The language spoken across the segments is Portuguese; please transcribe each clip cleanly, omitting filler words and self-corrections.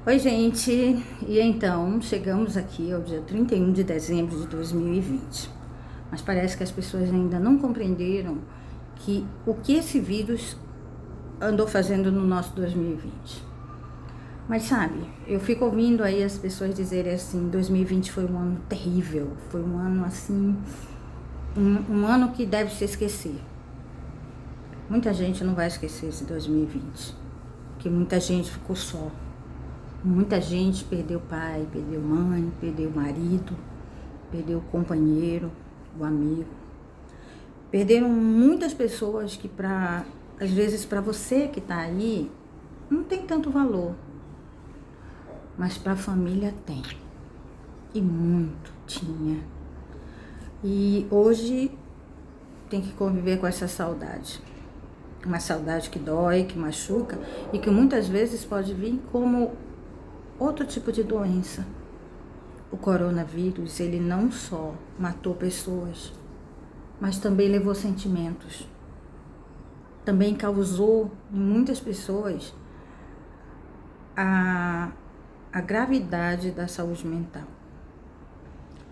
Oi, gente. E então, chegamos aqui ao dia 31 de dezembro de 2020. Mas parece que as pessoas ainda não compreenderam o que esse vírus andou fazendo no nosso 2020. Mas sabe, eu fico ouvindo aí as pessoas dizerem assim, 2020 foi um ano terrível, foi um ano assim, um ano que deve se esquecer. Muita gente não vai esquecer esse 2020, porque muita gente ficou só. Muita gente perdeu pai, perdeu mãe, perdeu marido, perdeu o companheiro, o amigo. Perderam muitas pessoas que às vezes para você que está aí, não tem tanto valor. Mas para a família tem. E muito tinha. E hoje tem que conviver com essa saudade. Uma saudade que dói, que machuca e que muitas vezes pode vir como outro tipo de doença. O coronavírus, ele não só matou pessoas, mas também levou sentimentos. Também causou em muitas pessoas a gravidade da saúde mental.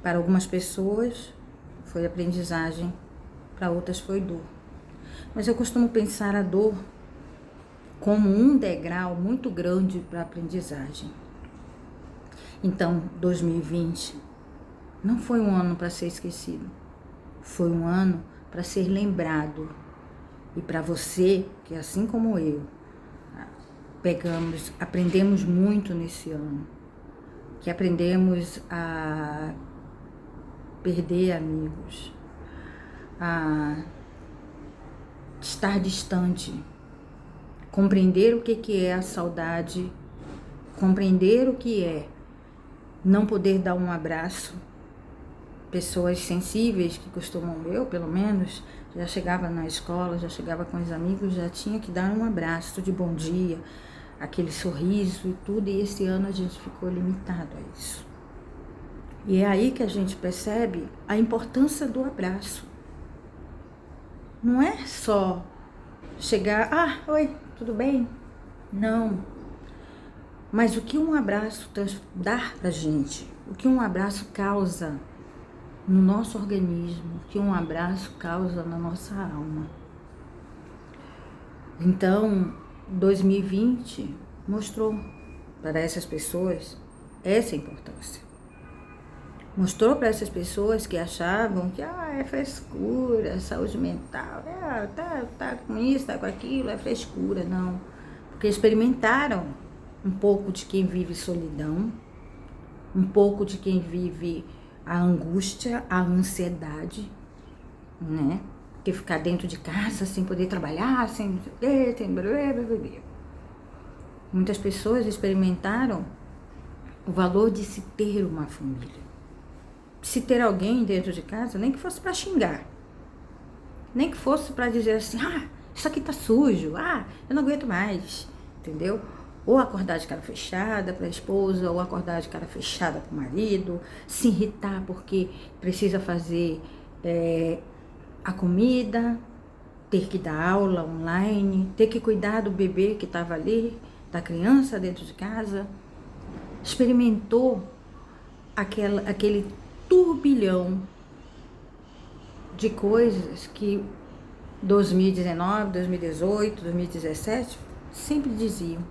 Para algumas pessoas foi aprendizagem, para outras foi dor. Mas eu costumo pensar a dor como um degrau muito grande para a aprendizagem. Então, 2020 não foi um ano para ser esquecido, foi um ano para ser lembrado. E para você, que assim como eu, aprendemos muito nesse ano, que aprendemos a perder amigos, a estar distante, compreender o que é a saudade, compreender o que é não poder dar um abraço. Pessoas sensíveis que costumam, eu pelo menos, já chegava na escola, já chegava com os amigos, já tinha que dar um abraço de bom dia, aquele sorriso e tudo, e esse ano a gente ficou limitado a isso. E é aí que a gente percebe a importância do abraço. Não é só chegar, oi, tudo bem? Não. Mas o que um abraço dá pra gente, o que um abraço causa no nosso organismo, o que um abraço causa na nossa alma. Então, 2020 mostrou para essas pessoas essa importância. Mostrou para essas pessoas que achavam que é frescura, saúde mental, tá com isso, tá com aquilo, é frescura, não. Porque experimentaram um pouco de quem vive solidão, um pouco de quem vive a angústia, a ansiedade, né? Porque ficar dentro de casa sem poder trabalhar, sem não sei o quê, sem blá. Muitas pessoas experimentaram o valor de se ter uma família. Se ter alguém dentro de casa, nem que fosse para xingar, nem que fosse para dizer assim, isso aqui tá sujo, eu não aguento mais, entendeu? Ou acordar de cara fechada para a esposa, ou acordar de cara fechada para o marido, se irritar porque precisa fazer a comida, ter que dar aula online, ter que cuidar do bebê que estava ali, da criança dentro de casa. Experimentou aquele turbilhão de coisas que 2019, 2018, 2017 sempre diziam.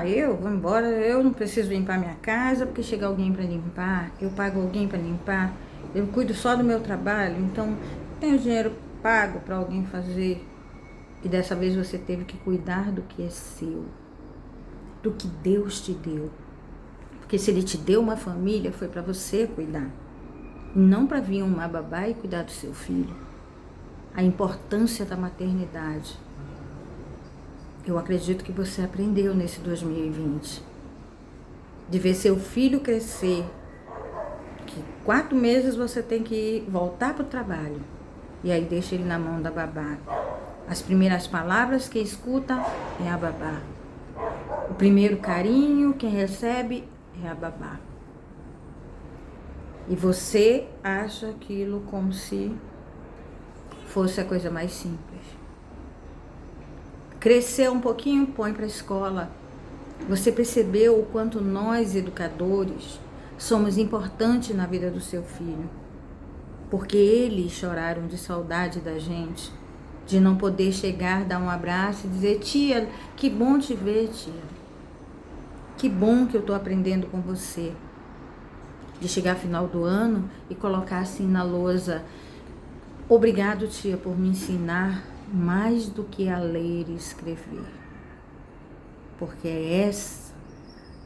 Eu vou embora, eu não preciso limpar minha casa porque chega alguém para limpar, eu pago alguém para limpar, eu cuido só do meu trabalho, então tenho dinheiro pago para alguém fazer. E dessa vez você teve que cuidar do que é seu, do que Deus te deu. Porque se Ele te deu uma família, foi para você cuidar. E não para vir uma babá e cuidar do seu filho. A importância da maternidade. Eu acredito que você aprendeu nesse 2020. De ver seu filho crescer. Que 4 meses você tem que voltar para o trabalho. E aí deixa ele na mão da babá. As primeiras palavras que escuta é a babá. O primeiro carinho quem recebe é a babá. E você acha aquilo como se fosse a coisa mais simples. Crescer um pouquinho, põe para a escola. Você percebeu o quanto nós, educadores, somos importantes na vida do seu filho? Porque eles choraram de saudade da gente, de não poder chegar, dar um abraço e dizer: tia, que bom te ver, tia. Que bom que eu estou aprendendo com você. De chegar final do ano e colocar assim na lousa: obrigado, tia, por me ensinar mais do que a ler e escrever. Porque é essa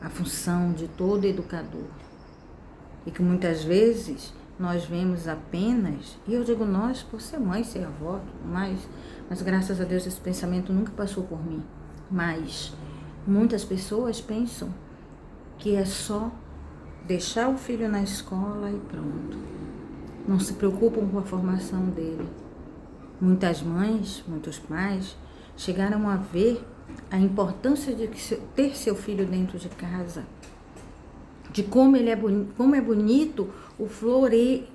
a função de todo educador. E que muitas vezes nós vemos apenas, e eu digo nós por ser mãe, ser avó, mas graças a Deus esse pensamento nunca passou por mim. Mas muitas pessoas pensam que é só deixar o filho na escola e pronto. Não se preocupam com a formação dele. Muitas mães, muitos pais chegaram a ver a importância de ter seu filho dentro de casa, de como é bonito o florir,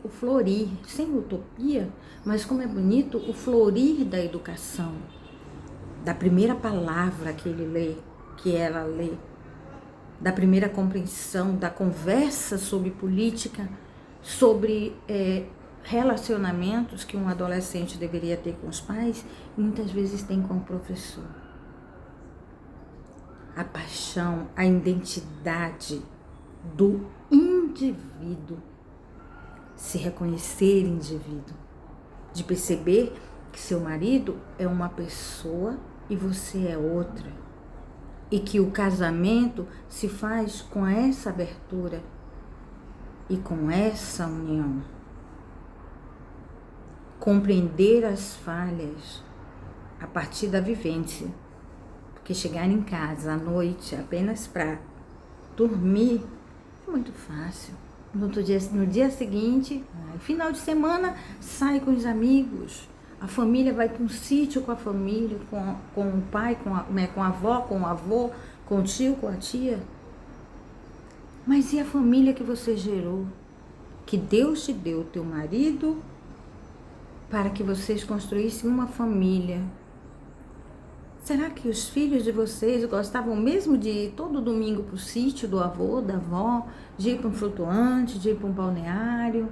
sem utopia, mas como é bonito o florir da educação, da primeira palavra que ele lê, que ela lê, da primeira compreensão, da conversa sobre política, sobre relacionamentos que um adolescente deveria ter com os pais, e muitas vezes tem com o professor. A paixão, a identidade do indivíduo, se reconhecer indivíduo, de perceber que seu marido é uma pessoa e você é outra, e que o casamento se faz com essa abertura e com essa união. Compreender as falhas a partir da vivência, porque chegar em casa à noite apenas para dormir é muito fácil. No dia seguinte, final de semana, sai com os amigos, a família vai para um sítio com a família, com o pai, com a avó, com o avô, com o tio, com a tia. Mas e a família que você gerou? Que Deus te deu, teu marido, para que vocês construíssem uma família. Será que os filhos de vocês gostavam mesmo de ir todo domingo para o sítio do avô, da avó, de ir para um flutuante, de ir para um balneário,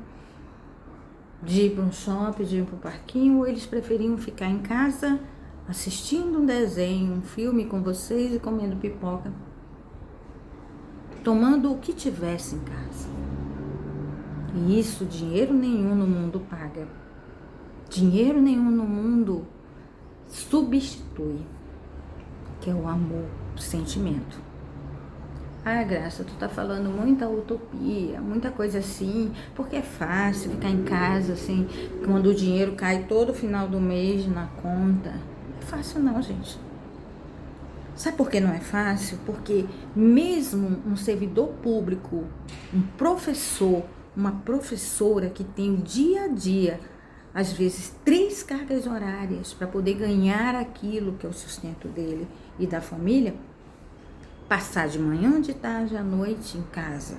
de ir para um shopping, de ir para um parquinho, ou eles preferiam ficar em casa assistindo um desenho, um filme com vocês e comendo pipoca, tomando o que tivesse em casa? E isso dinheiro nenhum no mundo paga. Dinheiro nenhum no mundo substitui, que é o amor, o sentimento. Ah, Graça, tu tá falando muita utopia, muita coisa assim, porque é fácil ficar em casa, assim, quando o dinheiro cai todo final do mês na conta. Não é fácil não, gente. Sabe por que não é fácil? Porque mesmo um servidor público, um professor, uma professora que tem o dia a dia, às vezes 3 cargas horárias para poder ganhar aquilo que é o sustento dele e da família, passar de manhã, de tarde, à noite em casa.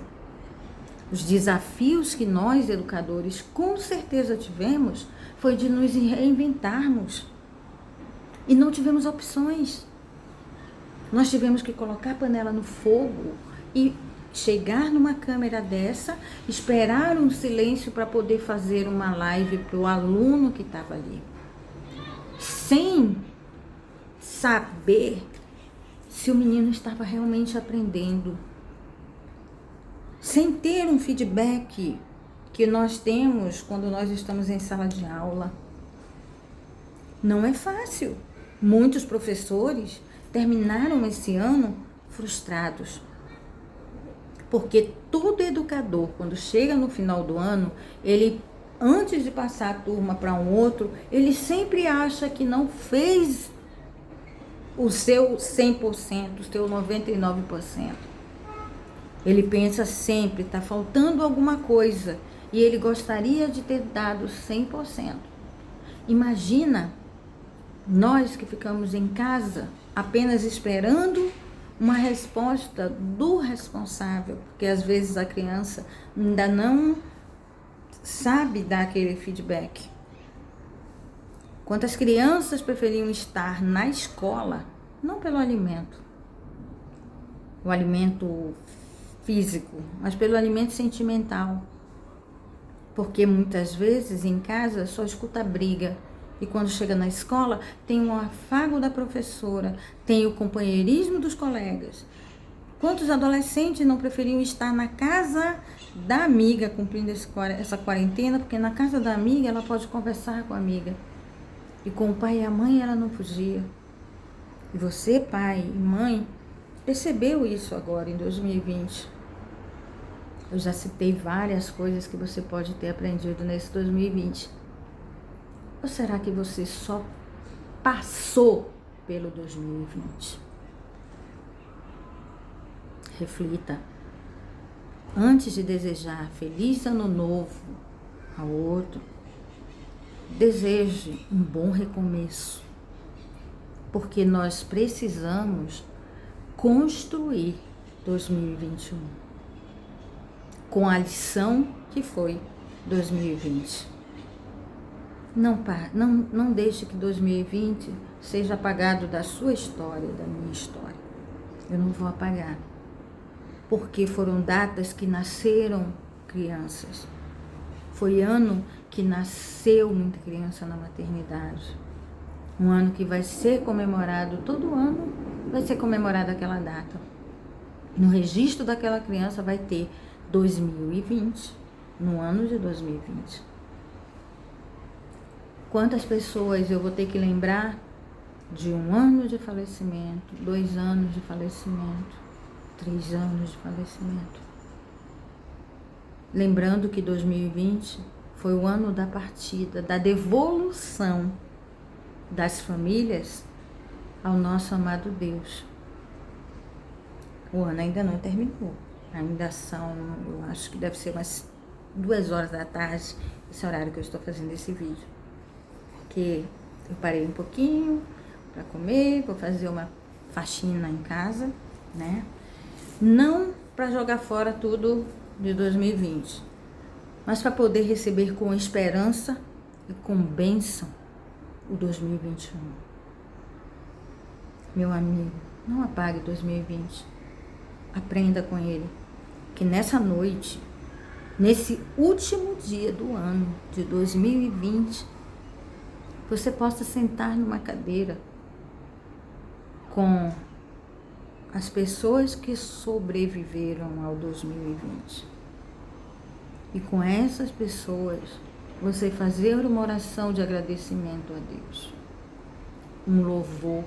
Os desafios que nós, educadores, com certeza tivemos, foi de nos reinventarmos. E não tivemos opções. Nós tivemos que colocar a panela no fogo e chegar numa câmera dessa, esperar um silêncio para poder fazer uma live para o aluno que estava ali. Sem saber se o menino estava realmente aprendendo. Sem ter um feedback que nós temos quando nós estamos em sala de aula. Não é fácil. Muitos professores terminaram esse ano frustrados. Porque todo educador, quando chega no final do ano, ele, antes de passar a turma para um outro, ele sempre acha que não fez o seu 100%, o seu 99%. Ele pensa sempre, está faltando alguma coisa, e ele gostaria de ter dado 100%. Imagina nós que ficamos em casa apenas esperando uma resposta do responsável, porque às vezes a criança ainda não sabe dar aquele feedback. Quantas crianças preferiam estar na escola, não pelo alimento, o alimento físico, mas pelo alimento sentimental. Porque muitas vezes em casa só escuta briga. E quando chega na escola, tem um afago da professora, tem o companheirismo dos colegas. Quantos adolescentes não preferiam estar na casa da amiga, cumprindo essa quarentena, porque na casa da amiga ela pode conversar com a amiga. E com o pai e a mãe ela não podia. E você, pai e mãe, percebeu isso agora em 2020. Eu já citei várias coisas que você pode ter aprendido nesse 2020. Ou será que você só passou pelo 2020? Reflita. Antes de desejar feliz ano novo ao outro, deseje um bom recomeço. Porque nós precisamos construir 2021 com a lição que foi 2020. Não deixe que 2020 seja apagado da sua história, da minha história. Eu não vou apagar. Porque foram datas que nasceram crianças. Foi ano que nasceu muita criança na maternidade. Um ano que vai ser comemorado, todo ano vai ser comemorada aquela data. No registro daquela criança vai ter 2020, no ano de 2020. Quantas pessoas eu vou ter que lembrar de 1 ano de falecimento, 2 anos de falecimento, 3 anos de falecimento. Lembrando que 2020 foi o ano da partida, da devolução das famílias ao nosso amado Deus. O ano ainda não terminou. Ainda são, eu acho que deve ser umas 2 horas da tarde, esse horário que eu estou fazendo esse vídeo. Porque eu parei um pouquinho para comer, vou fazer uma faxina em casa, né? Não para jogar fora tudo de 2020, mas para poder receber com esperança e com bênção o 2021. Meu amigo, não apague 2020. Aprenda com ele. Que nessa noite, nesse último dia do ano de 2020, você possa sentar numa cadeira com as pessoas que sobreviveram ao 2020. E com essas pessoas, você fazer uma oração de agradecimento a Deus. Um louvor.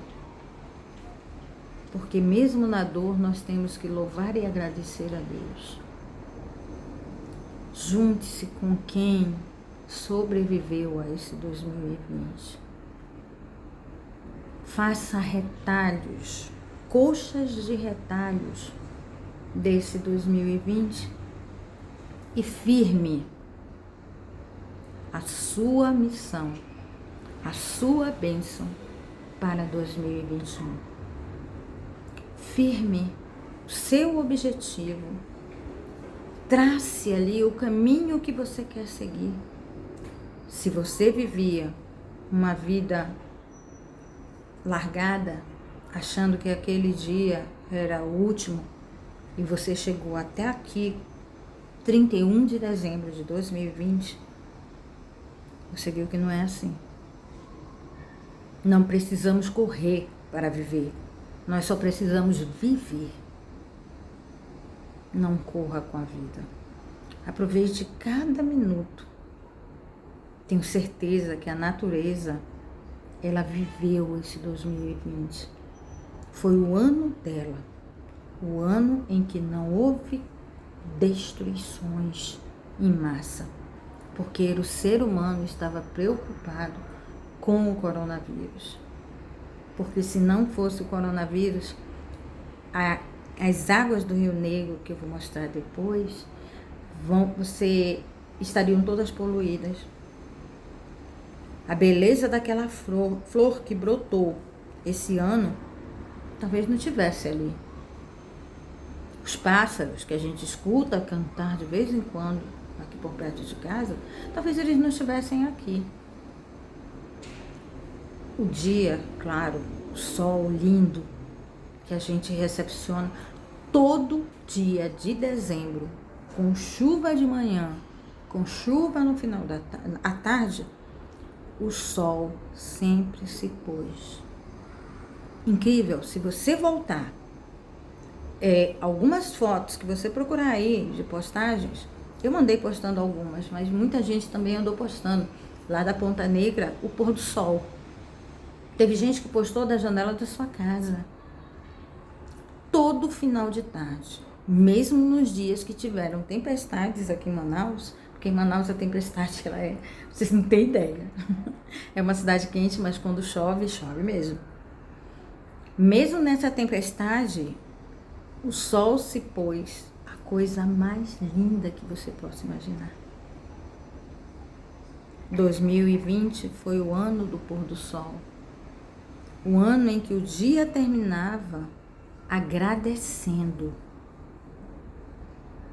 Porque mesmo na dor, nós temos que louvar e agradecer a Deus. Junte-se com quem sobreviveu a esse 2020. Faça retalhos, coxas de retalhos desse 2020 e firme a sua missão, a sua bênção para 2021. Firme o seu objetivo. Trace ali o caminho que você quer seguir. Se você vivia uma vida largada, achando que aquele dia era o último, e você chegou até aqui, 31 de dezembro de 2020, você viu que não é assim. Não precisamos correr para viver. Nós só precisamos viver. Não corra com a vida. Aproveite cada minuto. Tenho certeza que a natureza, ela viveu esse 2020. Foi o ano dela. O ano em que não houve destruições em massa. Porque o ser humano estava preocupado com o coronavírus. Porque se não fosse o coronavírus, as águas do Rio Negro, que eu vou mostrar depois, estariam todas poluídas. A beleza daquela flor que brotou esse ano, talvez não tivesse ali. Os pássaros que a gente escuta cantar de vez em quando, aqui por perto de casa, talvez eles não estivessem aqui. O dia, claro, o sol lindo que a gente recepciona, todo dia de dezembro, com chuva de manhã, com chuva no final da tarde, o sol sempre se pôs. Incrível, se você voltar algumas fotos que você procurar aí de postagens, eu mandei postando algumas, mas muita gente também andou postando lá da Ponta Negra o pôr do sol. Teve gente que postou da janela da sua casa. Todo final de tarde, mesmo nos dias que tiveram tempestades aqui em Manaus, porque em Manaus a tempestade, vocês não têm ideia. É uma cidade quente, mas quando chove, chove mesmo. Mesmo nessa tempestade, o sol se pôs, a coisa mais linda que você possa imaginar. 2020 foi o ano do pôr do sol. O ano em que o dia terminava agradecendo.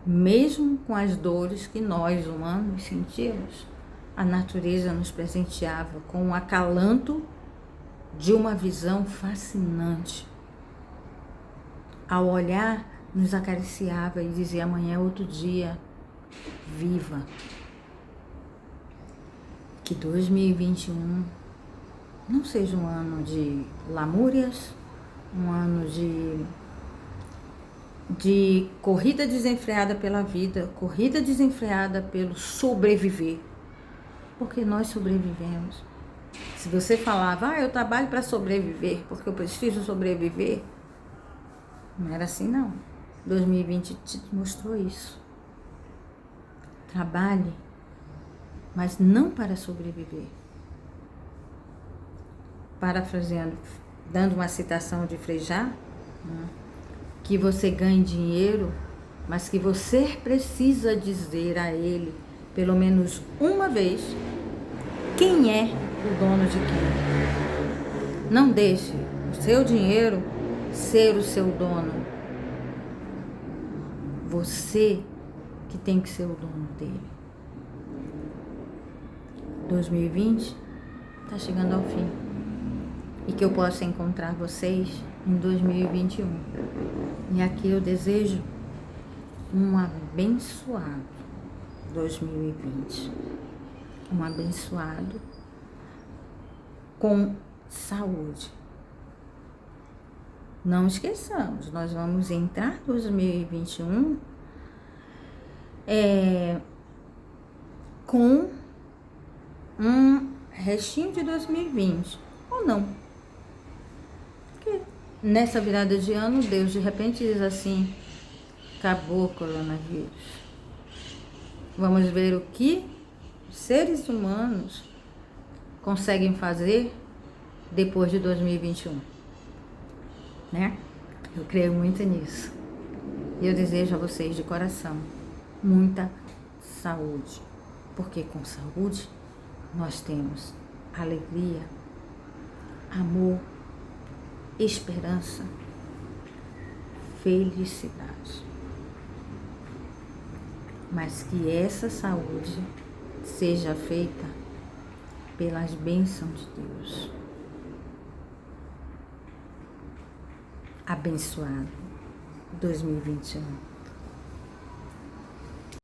Mesmo com as dores que nós, humanos, sentimos, a natureza nos presenteava com o acalanto de uma visão fascinante. Ao olhar, nos acariciava e dizia: amanhã é outro dia, viva. Que 2021 não seja um ano de lamúrias, um ano de corrida desenfreada pela vida, corrida desenfreada pelo sobreviver, porque nós sobrevivemos. Se você falava, eu trabalho para sobreviver, porque eu preciso sobreviver, não era assim não. 2020 te mostrou isso. Trabalhe, mas não para sobreviver. Parafraseando, dando uma citação de Frejá, que você ganhe dinheiro, mas que você precisa dizer a ele, pelo menos uma vez, quem é o dono de quem. Não deixe o seu dinheiro ser o seu dono. Você que tem que ser o dono dele. 2020 está chegando ao fim. E que eu possa encontrar vocês em 2021. E aqui eu desejo um abençoado 2020. Um abençoado com saúde. Não esqueçamos, nós vamos entrar em 2021 com um restinho de 2020, ou não. Porque nessa virada de ano, Deus de repente diz assim: acabou o coronavírus. Vamos ver o que os seres humanos conseguem fazer depois de 2021. Né? Eu creio muito nisso. E eu desejo a vocês de coração muita saúde. Porque com saúde nós temos alegria, amor, esperança, felicidade. Mas que essa saúde seja feita pelas bênçãos de Deus. Abençoado 2021.